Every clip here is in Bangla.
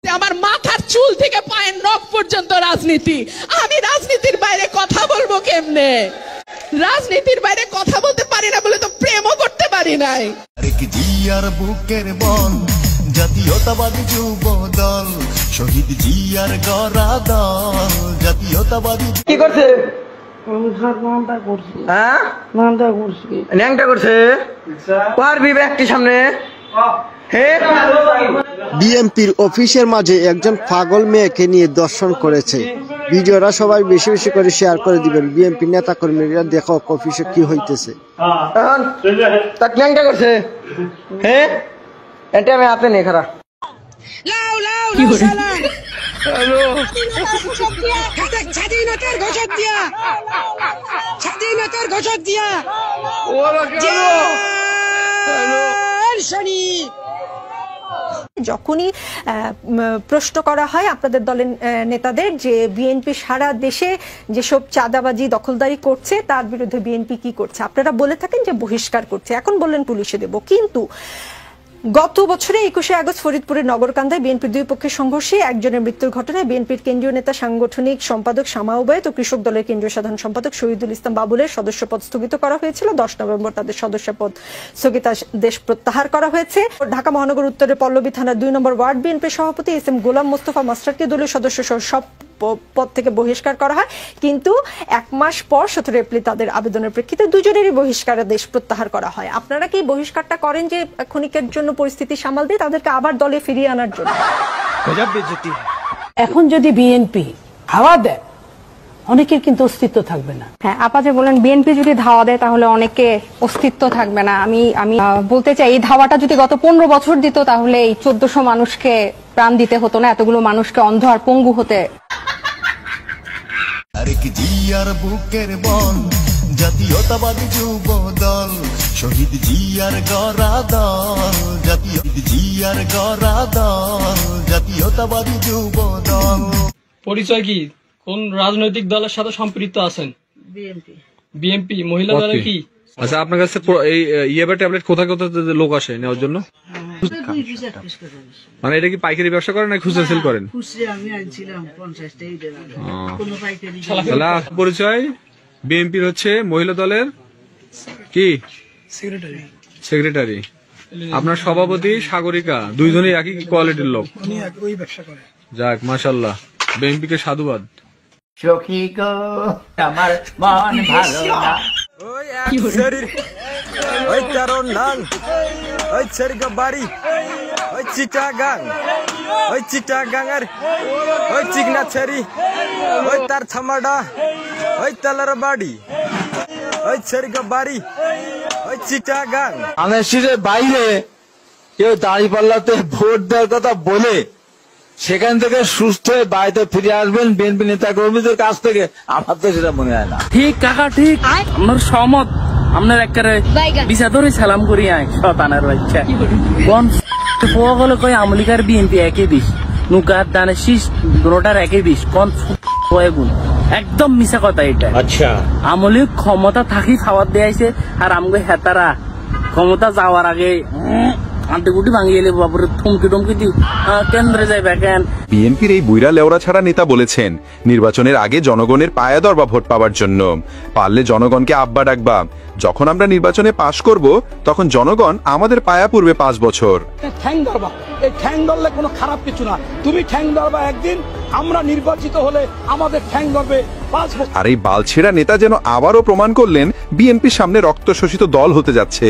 আমার মাথার চুল থেকে পায়ের নখ পর্যন্ত রাজনীতি। আমি রাজনীতির বাইরে কথা বলবো কেমনে? রাজনীতির বাইরে কথা বলতে পারি না বলে তো প্রেমও করতে পারি নাই। জিয়ার বুকের বল জাতীয়তাবাদী যুব দল, শহীদ জিয়ার গড়া দল জাতীয়তাবাদী। কি করছে? ন্যাংটা করছে পারবি ব্যাগটি সামনে। বিএনপির অফিসের মাঝে একজন পাগল মেয়েকে নিয়ে দর্শন করেছে। ভিডিওটা সবাই বেশি বেশি করে শেয়ার করে দিবেন। বিএনপি নেতা কর্মীরা দেখো অফিসে কি হইতেছে। ন্যাংটা করছে। হ্যাঁ এটা আমি হাতে নেই খারাপ। স্বাধীনতার ঘোষক দিয়া, স্বাধীনতার ঘোষক দিয়া যখনই প্রশ্ন করা হয় আপনাদের দলের নেতাদের যে বিএনপি সারা দেশে যেসব চাঁদাবাজি দখলদারি করছে তার বিরুদ্ধে বিএনপি কি করছে, আপনারা বলে থাকেন যে বহিষ্কার করছে, এখন বললেন পুলিশে দেব। কিন্তু গত বছরে 21শে আগস্ট ফরিদপুরের নগরকান্দায় বিএনপির দুই পক্ষের সংঘর্ষে একজনের মৃত্যুর ঘটনায় বিএনপির কেন্দ্রীয় নেতা সাংগঠনিক সম্পাদক শামা ওবায়েদ ও কৃষক দলের কেন্দ্রীয় সাধারণ সম্পাদক শহীদুল ইসলাম বাবুলের সদস্যপদ স্থগিত করা হয়েছিল। 10 নভেম্বর তাদের সদস্যপদ স্থগিতাদেশ প্রত্যাহার করা হয়েছে। ঢাকা মহানগর উত্তরের পল্লবী থানার 2 নম্বর ওয়ার্ড বিএনপির সভাপতি এস এম গোলাম মোস্তফা মাস্টারকে দলীয় সদস্য সহ সব পদ থেকে বহিষ্কার করা হয়। কিন্তু 1 মাস পর 17 এপ্রিল তাদের আবেদনের প্রেক্ষিতে দুজনেরই বহিষ্কারাদেশ প্রত্যাহার করা হয়। আপনারা কি বহিষ্কারটা করেন যে ক্ষণিকের জন্য পরিস্থিতি সামাল দিয়ে তাদেরকে আবার দলে ফিরিয়ে আনার জন্য? এখন যদি বিএনপি হাওয়া দেয় অনেকের কিন্তু অস্তিত্ব থাকবে না। হ্যাঁ, আপা যে বলেন বিএনপি যদি ধাওয়া দেয় তাহলে অনেকে অস্তিত্ব থাকবে না। আমি বলতে চাই এই ধাওয়াটা যদি গত 15 বছর দিত তাহলে এই 1400 মানুষকে প্রাণ দিতে হতো না, এতগুলো মানুষকে অন্ধ আর পঙ্গু হতে। জিয়ার বুকের বল জাতীয়তাবাদী যুব দল, শহীদ জিয়ার গড়া দল জিয়ার গড়া দল জাতীয়তাবাদী যুব দল। পরিচয় কি? কোন রাজনৈতিক দলের সাথে সম্পৃক্ত আছেন? বিএনপি। মহিলা দলের কি? আচ্ছা, আপনার কাছে এই ইয়াবা ট্যাবলেট কোথা কোথা লোক আসে নেওয়ার জন্য? মানে এটা কি পাইকারি ব্যবসা করেন না খুচরা সেল করেন? পরিচয় বিএনপির হচ্ছে মহিলা দলের কি সেক্রেটারি। আপনার সভাপতি সাগরিকা, দুইজনই একই কোয়ালিটির লোক। যাক, মাশাআল্লাহ, বিএনপিকে সাধুবাদ। সখী গো আমার মন ভালো না, ওই কারণ নাং ওই ছেড়ে বাড়ি ওই চিটাগাং আর ওই চিকনা ছেড়ি ওই তার থামাডা ওই তালার বাড়ি ওই ছেড়ে বাড়ি ওই চিটাগাং। আমের বাইরে কেউ দাঁড়িপাল্লাতে ভোট দেওয়ার কথা বলে সেখান থেকে সুস্থ হয়ে বাড়িতে ফিরে আসবেন বিএনপি নেতা কর্মীদের কাছ থেকে, আমার তো সেটা মনে হয় না। ঠিক কাকা, ঠিক আমার সহমত। আপনার একেবারে বিছা ধরে সালাম করি শতানের বাচ্চা কোন হলে কই আমলিকার বিএনপি একই বিষ, নুকার দানের শীষ দুটার একই বিষ, কোন গুণ একদম মিশা কথা এটা। আচ্ছা, আমলি ক্ষমতা থাকি খাবার দিয়েছে আর আমগো হেতারা ক্ষমতা যাওয়ার আগে বিএনপির এই বুইরা লেওরা ছাড়া নেতা বলেছেন নির্বাচনের আগে জনগণের পায়া দরবা ভোট পাওয়ার জন্য, পারলে জনগণকে আব্বা ডাকবা। যখন আমরা নির্বাচনে পাশ করব তখন জনগণ আমাদের পায়া পূর্বে 5 বছর। ঠ্যাং ধরবা, এই ঠ্যাং ধরলে কোনো খারাপ কিছু না। তুমি ঠ্যাং ধরবা একদিন, আমরা নির্বাচিত হলে আমাদের ঠ্যাং ধরবে 5 বছর। আর এই বালছেড়া নেতা যেন আবারও প্রমাণ করলেন বিএনপির সামনে রক্ত শোষিত দল হতে যাচ্ছে।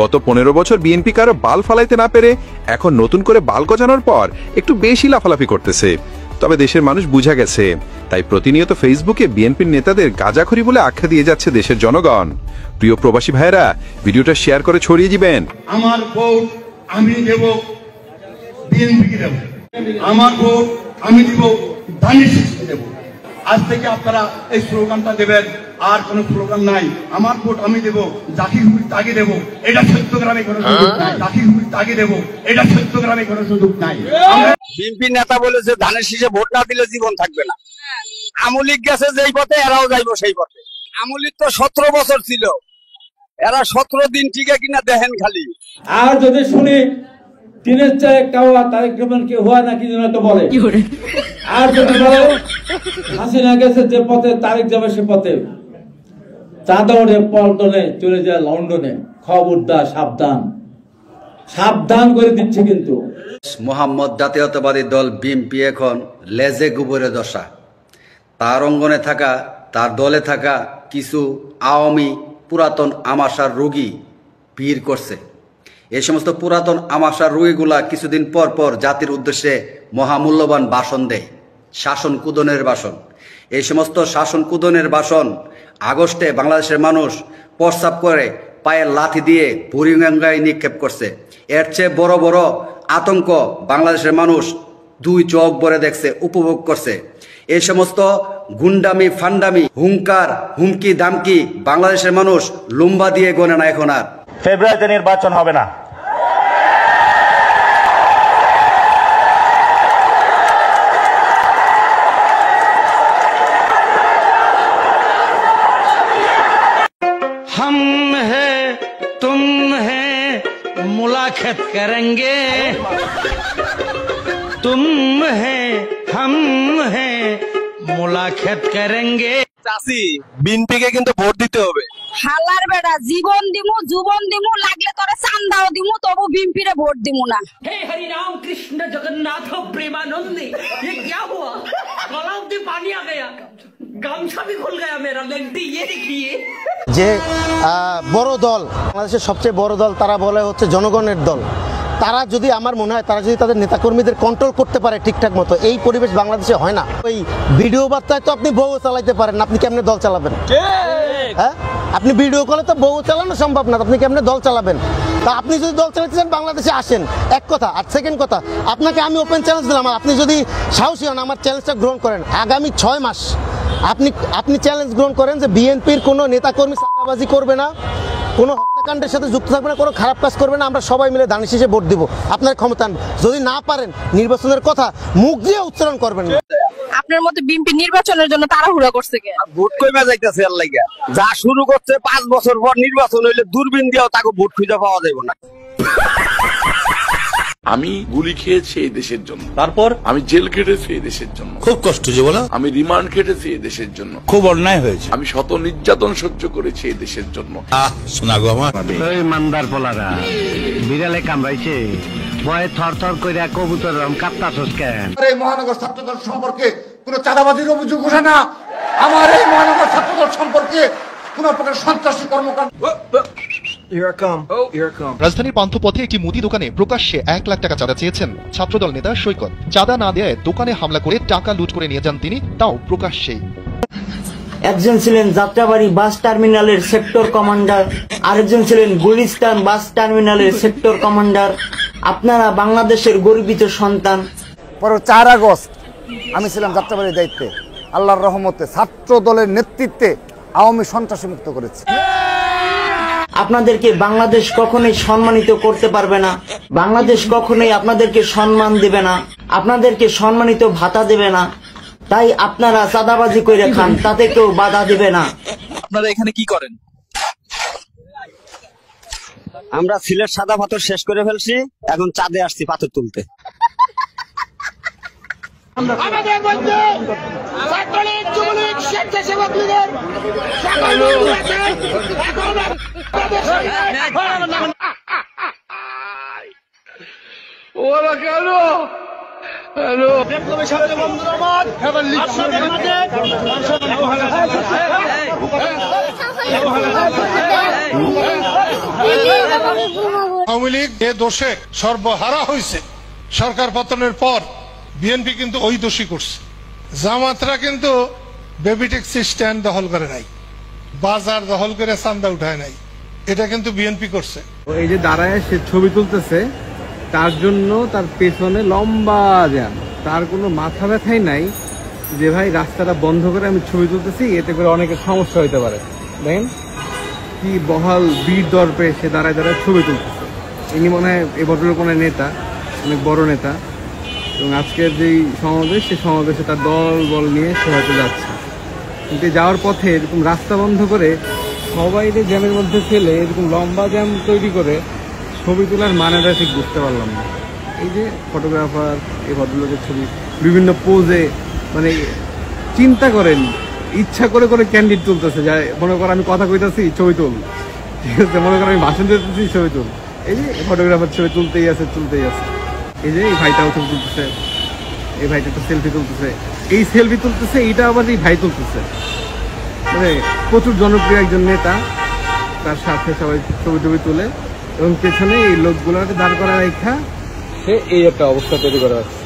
গত 15 বছর বিএনপি কারো বাল ফালাইতে না পেরে এখন নতুন করে বাল গজানোর পর একটু বেশি লাফালাফি করতেছে। তবে দেশের মানুষ বুঝা গেছে, তাই প্রতিনিয়ত ফেসবুকে বিএনপির নেতাদের গাঁজাখড়ি বলে আখ্যা দিয়ে যাচ্ছে দেশের জনগণ। প্রিয় প্রবাসী ভাইয়েরা, ভিডিওটা শেয়ার করে ছড়িয়ে দিবেন। আমার ভোট আমি দেব বিএনপিকে দেব, আমার ভোট আমি দেব ধানের শীষকে দেব। আজ থেকে আপনারা এই স্লোগানটা দেবেন, আর কোন স্লোগান নাই। আমার ভোট আমি দেব জাকির হুইর তাকে দেব, এটা চট্টগ্রামে কোনো সুযোগ নাই। জাকির হুইর তাকে দেব, এটা চট্টগ্রামে কোনো সুযোগ নাই। বিএনপি নেতা বলেছে ধানের শীষে ভোট না দিলে জীবন থাকবে না। আমলিক গেছে যেই পথে এরাও যাইব সেই পথে। আমলিক তো 17 বছর ছিল, এরা 17 দিন টিকে কিনা দেখেন খালি। আর যদি শুনি তিনের চায় একটা হওয়া তারেক রহমানকে হওয়া না কি যেন তো বলে। আর যদি বলে হাসিনা গেছে যে পথে তারেক যাবে সে পথে, চাঁদা ওঠে পল্টনে চলে যায় লন্ডনে। খবরদার, সাবধান, সাবধান করে দিচ্ছে কিন্তু। মোহাম্মদ জাতীয়তাবাদী দল বিএনপি এখন লেজে গোবরে দশা। তার অঙ্গনে থাকা, তার দলে থাকা কিছু আওয়ামী পুরাতন আমাশার রোগী ভিড় করছে। এই সমস্ত পুরাতন আমাশার রোগীগুলা কিছুদিন পর পর জাতির উদ্দেশ্যে মহামূল্যবান ভাষণ দেয়, শাসন কুদনের ভাষণ। এই সমস্ত শাসন কুদনের ভাষণ আগস্টে বাংলাদেশের মানুষ প্রস্রাব করে পায়ের লাথি দিয়ে বুড়িগঙ্গায় নিক্ষেপ করছে। এর চেয়ে বড় বড় আতঙ্ক বাংলাদেশের মানুষ দুই চোখ ভরে দেখছে, উপভোগ করছে। এই সমস্ত গুন্ডামি, ফান্ডামি, হুঙ্কার, হুমকি, দামকি বাংলাদেশের মানুষ লুম্বা দিয়ে গণে না এখন আর। ফেব্রুয়ারিতে নির্বাচন হবে না। हम है तुम है मुलाकात करेंगे, तुम है हम है मुलाकात करेंगे। চাচি, বিএনপিকে কিন্তু ভোট দিতে হবে। হালার বেটা, জীবন দিমু, যুবন দিমু, লাগলে তোরে চান্দাও দিমু, তবু বিএনপিরে ভোট দিমু না। हे हरि राम कृष्ण जगन्नाथ प्रेमानंदी, ये क्या हुआ? गलाव में पानी आ गया, गामछा भी खुल गया मेरा। लेंटी ये देखिए, যে বড় দল, বাংলাদেশের সবচেয়ে বড় দল, তারা বলে হচ্ছে জনগণের দল। তারা যদি, আমার মনে হয় তারা যদি তাদের নেতাকর্মীদের কন্ট্রোল করতে পারে ঠিকঠাক মতো, এই পরিবেশ বাংলাদেশে হয় না। ওই ভিডিও বার্তায় তো আপনি বউ চালাইতে পারেন, আপনি কেমনে দল চালাবেন? হ্যাঁ, আপনি ভিডিও কলে তো বউ চালানো সম্ভব না, আপনি কেমনে দল চালাবেন? তা আপনি যদি দল চালাতে চান বাংলাদেশে আসেন, এক কথা। আর সেকেন্ড কথা, আপনাকে আমি ওপেন চ্যালেঞ্জ দিলাম, আপনি যদি সাহসী হন আমার চ্যালেঞ্জটা গ্রহণ করেন, আগামী 6 মাস আপনি চ্যালেঞ্জ গ্রহণ করেন যে বিএনপির কোনো নেতাকর্মী চাঁদাবাজি করবে না, কোনো হত্যাকাণ্ডের সাথে যুক্ত থাকবে না, কোনো খারাপ কাজ করবে না, আমরা সবাই মিলে ধানের শীষে ভোট দিব। আপনার ক্ষমতা, যদি না পারেন নির্বাচনের কথা মুখ দিয়ে উচ্চারণ করবেন। আপনার মতে বিএনপি নির্বাচনের জন্য তাড়াহুড়া করছে কে? ভোট কইমা যাইতেছে এর লাগা। যা শুরু করছে 5 বছর পর নির্বাচন হইলে দূরবীন দিয়েও তাকে ভোট খুঁজে পাওয়া যাবে না। আমি গুলি খেয়েছি এই দেশের জন্য, তারপর আমি জেল খেটেছি এই দেশের জন্য, খুব কষ্ট যে বলা, আমি রিমান্ড খেটেছি এই দেশের জন্য, খুব অন্যায় হয়েছে, আমি শত নির্যাতন সহ্য করেছি এই দেশের জন্য। শোনা গো আমার ওই মান্দার পোলারা বিড়ালে কামড়াইছে, ভয়ে থর থর কইরা কবুতর কাঁপতাছস কেন? এই মহানগর ছাত্রদল সম্পর্কে কোনো চাঁদাবাজির অভিযোগ ওঠে না। আমার এই মহানগর ছাত্রদল সম্পর্কে কোনো প্রকার সন্ত্রাসী কর্মকাণ্ড। রাজধানীর পান্থপথে একটি মুদি দোকানে প্রকাশ্যে 1 লাখ টাকা চাঁদা চেয়েছেন ছাত্রদল নেতা সৈকত। চাঁদা না দেয় দোকানে হামলা করে টাকা লুট করে নিয়ে যান তিনি, তাও প্রকাশ্যেই। একজন ছিলেন যাত্রাবাড়ি বাস টার্মিনালের সেক্টর কমান্ডার, আরেকজন ছিলেন গুলিস্তান বাস টার্মিনালের সেক্টর কমান্ডার। আপনারা বাংলাদেশের গর্বিত সন্তান। পরে 4 আগস্ট আমি ছিলাম যাত্রাবাড়ির দায়িত্বে, আল্লাহর রহমতে ছাত্র দলের নেতৃত্বে আওয়ামী সন্ত্রাসী মুক্ত করেছে। আপনাদেরকে বাংলাদেশ কখনোই সম্মানিত করতে পারবে না, বাংলাদেশ কখনোই আপনাদেরকে সম্মান দেবে না, আপনাদেরকে সম্মানিত ভাতা দেবে না। তাই আপনারা চাঁদাবাজি করে খান, তাতে কেউ বাধা দিবে না। আপনারা এখানে কি করেন? আমরা সিলেট সাদা পাথর শেষ করে ফেলছি, এখন চাঁদে আসছি পাথর তুলতে। আমাদের মধ্যে ছাত্রলীগ, যুবলীগ, স্বেচ্ছাসেবক লীগের সকল বন্ধু আছে। ওরা কেন বিপ্লবী ছাত্র বন্ধুরা মত আপনাদের মাঝে আওয়ামী লীগ যে দোষে সর্বহারা হয়েছে সরকার পতনের পর, বিএনপি কিন্তু ওই দোষী করছে। জামাতরা কিন্তু বেবি ট্যাক্সি স্ট্যান্ড দখল করে নাই, বাজার দখল করে চান্দা উঠায় নাই, এটা কিন্তু বিএনপি করছে। এই যে দাঁড়ায় সে ছবি তুলতেছে, তার জন্য তার পেছনে লম্বা জ্যাম, তার কোনো মাথা ব্যথাই নাই যে ভাই রাস্তাটা বন্ধ করে আমি ছবি তুলতেছি, এতে করে অনেকের সমস্যা হইতে পারে। দেখেন কি বহাল বীর দর্পে সে দাঁড়ায় দাঁড়ায় ছবি তুলতেছে। ইনি মনে হয় এ ভদ্রলোক মনে নেতা, অনেক বড় নেতা, এবং আজকের যেই সমাবেশ, সে সমাবেশে তার দল বল নিয়ে সে হয়তো যাচ্ছে। কিন্তু যাওয়ার পথে এরকম রাস্তা বন্ধ করে সবাই জ্যামের মধ্যে ফেলে এরকম লম্বা জ্যাম তৈরি করে ছবি তোলার মানেটা ঠিক বুঝতে পারলাম না। এই যে ফটোগ্রাফার এই ভদ্রলোকের ছবি বিভিন্ন পোজে, মানে চিন্তা করেন ইচ্ছা করে করে ক্যান্ডিড তুলতেছে, যা মনে করো আমি কথা কইতাছি ছবি তুল, ঠিক আছে, মনে করো আমি ভাষণ দিতেছি ছবি তুল। এই যে ফটোগ্রাফার ছবি তুলতেই আছে। এই যে এই ভাইটাও ছবি তুলতেছে, এই ভাইটা তো সেলফি তুলতেছে, এই সেলফি তুলতেছে, এইটা আবার এই ভাই তুলতেছে। মানে প্রচুর জনপ্রিয় একজন নেতা, তার সাথে সবাই ছবি তুলে এবং পেছনে এই লোকগুলোকে দাঁড় করা রেখা সে এই একটা অবস্থা তৈরি করা আছে।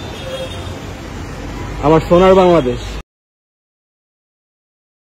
আমার সোনার বাংলাদেশ।